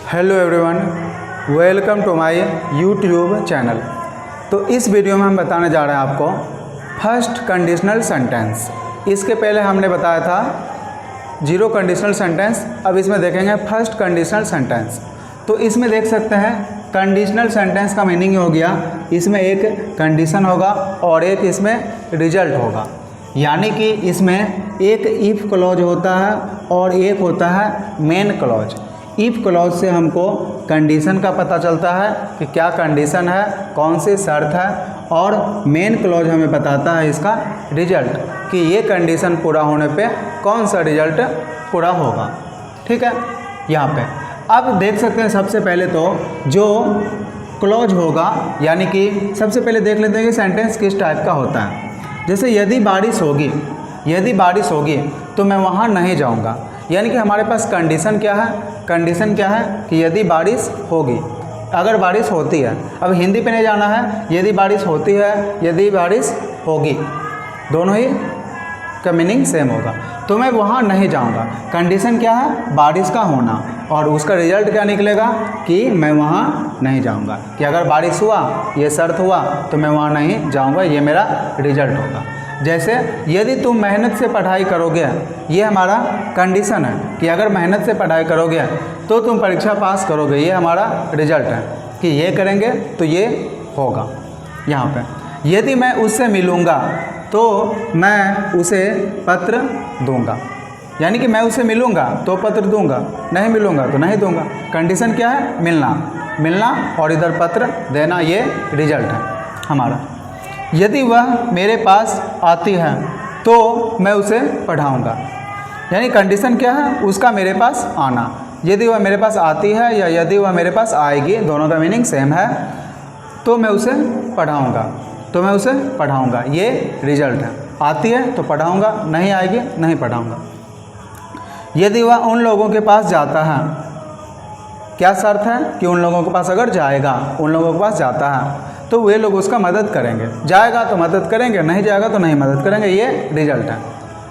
Hello everyone, welcome to my YouTube channel. तो इस video में हम बताने जा रहे हैं आपको फर्स्ट कंडीशनल सेंटेंस। इसके पहले हमने बताया था जीरो कंडीशनल सेंटेंस, अब इसमें देखेंगे फर्स्ट कंडीशनल सेंटेंस। तो इसमें देख सकते हैं कंडीशनल सेंटेंस का मीनिंग हो गया, इसमें एक कंडीशन होगा और एक इसमें रिजल्ट होगा। यानी कि इसमें एक इफ़ क्लॉज होता है और एक होता है मेन क्लॉज। इफ़ क्लॉज से हमको कंडीशन का पता चलता है कि क्या कंडीशन है, कौन सी शर्त है, और मेन क्लॉज हमें बताता है इसका रिजल्ट कि ये कंडीशन पूरा होने पे कौन सा रिजल्ट पूरा होगा। ठीक है, यहाँ पे अब देख सकते हैं सबसे पहले तो जो क्लॉज होगा, यानी कि सबसे पहले देख लेते हैं कि सेंटेंस किस टाइप का होता है। जैसे यदि बारिश होगी तो मैं वहाँ नहीं जाऊँगा। यानी कि हमारे पास कंडीशन क्या है, कंडीशन क्या है कि यदि बारिश होगी, अगर बारिश होती है। अब हिंदी पे नहीं जाना है, यदि बारिश होती है, यदि बारिश होगी, दोनों ही का मीनिंग सेम होगा। तो मैं वहाँ नहीं जाऊँगा, कंडीशन क्या है, बारिश का होना, और उसका रिजल्ट क्या निकलेगा कि मैं वहाँ नहीं जाऊँगा। कि अगर बारिश हुआ, ये शर्त हुआ, तो मैं वहाँ नहीं जाऊँगा, ये मेरा रिजल्ट होगा। जैसे यदि तुम मेहनत से पढ़ाई करोगे, ये हमारा कंडीशन है कि अगर मेहनत से पढ़ाई करोगे तो तुम परीक्षा पास करोगे, ये हमारा रिजल्ट है कि ये करेंगे तो ये होगा। यहाँ पे यदि मैं उससे मिलूँगा तो मैं उसे पत्र दूँगा। यानी कि मैं उससे मिलूँगा तो पत्र दूँगा, नहीं मिलूँगा तो नहीं दूँगा। कंडीशन क्या है, मिलना और इधर पत्र देना, ये रिजल्ट है हमारा। यदि वह मेरे पास आती है तो मैं उसे पढ़ाऊँगा। यानी कंडीशन क्या है, उसका मेरे पास आना। यदि वह मेरे पास आती है या यदि वह मेरे पास आएगी, दोनों का मीनिंग सेम है, तो मैं उसे पढ़ाऊँगा, ये रिजल्ट है। आती है तो पढ़ाऊँगा, नहीं आएगी नहीं पढ़ाऊँगा। यदि वह उन लोगों के पास जाता है, क्या शर्त है कि उन लोगों के पास अगर जाएगा, उन लोगों के पास जाता है तो वे लोग उसका मदद करेंगे। जाएगा तो मदद करेंगे, नहीं जाएगा तो नहीं मदद करेंगे, ये रिजल्ट है।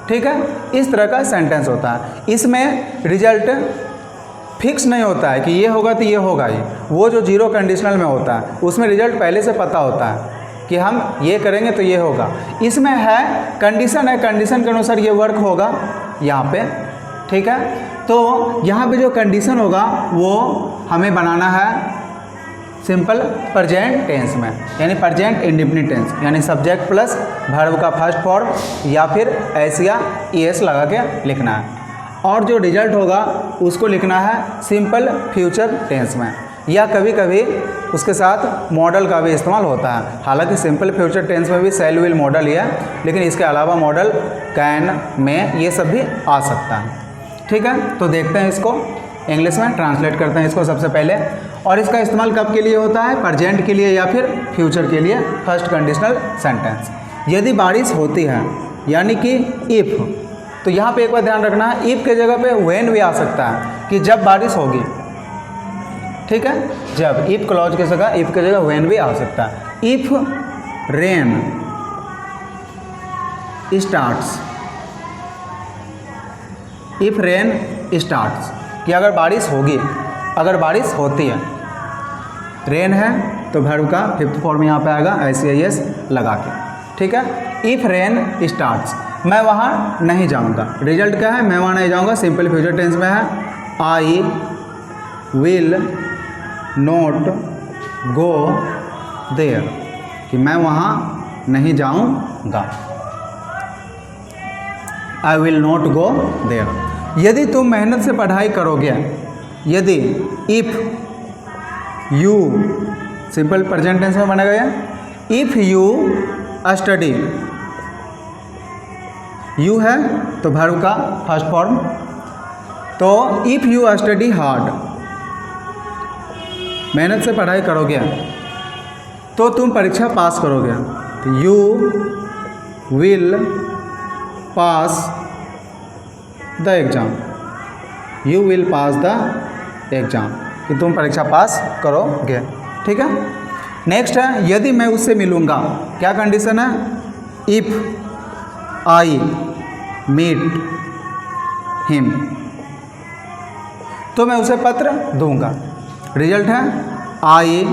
ठीक है, इस तरह का सेंटेंस होता है। इसमें रिजल्ट फिक्स नहीं होता है कि ये होगा तो ये होगा ही। वो जो जीरो कंडीशनल में होता है उसमें रिजल्ट पहले से पता होता है कि हम ये करेंगे तो ये होगा। इसमें है कंडीशन के अनुसार ये वर्क होगा यहाँ पे। ठीक है, तो यहाँ पे जो कंडीशन होगा वो हमें बनाना है सिंपल प्रेजेंट टेंस में, यानी प्रेजेंट इंडेफिनिट टेंस, यानी सब्जेक्ट प्लस वर्ब का फर्स्ट फॉर्म या फिर एस या ईएस लगा के लिखना है। और जो रिजल्ट होगा उसको लिखना है सिंपल फ्यूचर टेंस में, या कभी कभी उसके साथ मॉडल का भी इस्तेमाल होता है। हालांकि सिंपल फ्यूचर टेंस में भी शैल विल मॉडल ही है, लेकिन इसके अलावा मॉडल कैन में ये सब भी आ सकता है। ठीक है, तो देखते हैं इसको इंग्लिश में ट्रांसलेट करते हैं इसको सबसे पहले। और इसका इस्तेमाल कब के लिए होता है, प्रेजेंट के लिए या फिर फ्यूचर के लिए। फर्स्ट कंडीशनल सेंटेंस, यदि बारिश होती है, यानी कि इफ़। तो यहाँ पे एक बार ध्यान रखना है, इफ़ के जगह पे व्हेन भी आ सकता है कि जब बारिश होगी। ठीक है, जब इफ़ क्लॉज की जगह इफ़ के जगह व्हेन भी आ सकता है। If rain starts, if rain starts कि अगर बारिश होगी, अगर बारिश होती है। रेन है तो वर्ब का फिफ्थ फॉर्म यहाँ पे आएगा एस लगा के। ठीक है, इफ़ रेन स्टार्ट्स, मैं वहाँ नहीं जाऊँगा। रिजल्ट क्या है, मैं वहाँ नहीं जाऊँगा, सिंपल फ्यूचर टेंस में है। I will not go there, कि मैं वहाँ नहीं जाऊँगा। I will not go there. यदि तुम मेहनत से पढ़ाई करोगे, यदि if you, simple present tense में बनेगा ये। इफ़ यू स्टडी, यू है तो वर्ब का फर्स्ट फॉर्म, तो इफ़ यू स्टडी हार्ड, मेहनत से पढ़ाई करोगे तो तुम परीक्षा पास करोगे। तो you will pass the exam, you will pass the exam, कि तुम परीक्षा पास करोगे। ठीक है, नेक्स्ट है यदि मैं उससे मिलूँगा, क्या कंडीशन है, इफ़ आई मीट हिम। तो मैं उसे पत्र दूंगा। रिजल्ट है I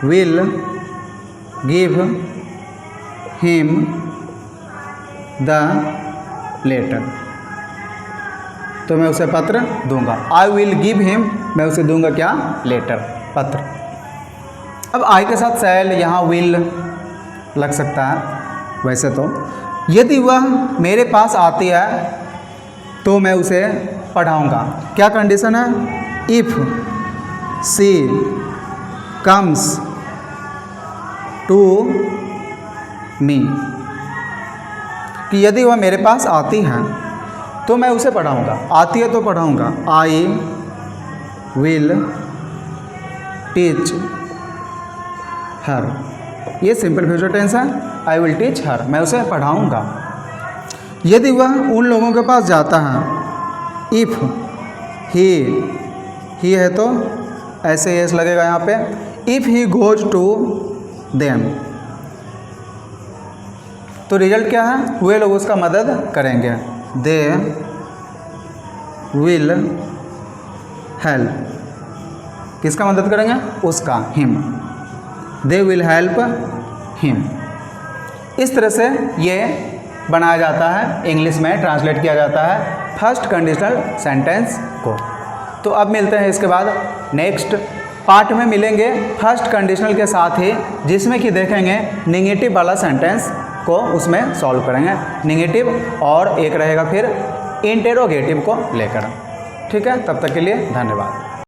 will give him the letter. तो मैं उसे पत्र दूंगा। आई विल गिव हिम, मैं उसे दूंगा क्या? लेटर, पत्र। अब आई के साथ शैल, यहाँ विल लग सकता है वैसे तो। यदि वह मेरे पास आती है तो मैं उसे पढ़ाऊँगा। क्या कंडीशन है? If she comes to me, कि यदि वह मेरे पास आती है तो मैं उसे पढ़ाऊँगा। आती है तो पढ़ाऊँगा। आई विल टीच हर, ये सिंपल फ्यूचर टेंस है। आई विल टीच हर, मैं उसे पढ़ाऊँगा। यदि वह उन लोगों के पास जाता है, इफ़ ही है तो ऐसे यस लगेगा यहाँ पे। If he goes to them, तो रिजल्ट क्या है? वे लोग उसका मदद करेंगे। दे विल हेल्प, किसका मदद करेंगे? उसका, him. They will help him. इस तरह से ये बनाया जाता है, इंग्लिश में ट्रांसलेट किया जाता है फर्स्ट कंडीशनल सेंटेंस को। तो अब मिलते हैं इसके बाद नेक्स्ट पार्ट में मिलेंगे फर्स्ट कंडीशनल के साथ ही, जिसमें कि देखेंगे नेगेटिव वाला सेंटेंस को उसमें सॉल्व करेंगे। नेगेटिव और एक रहेगा फिर इंटेरोगेटिव को लेकर। ठीक है, तब तक के लिए धन्यवाद।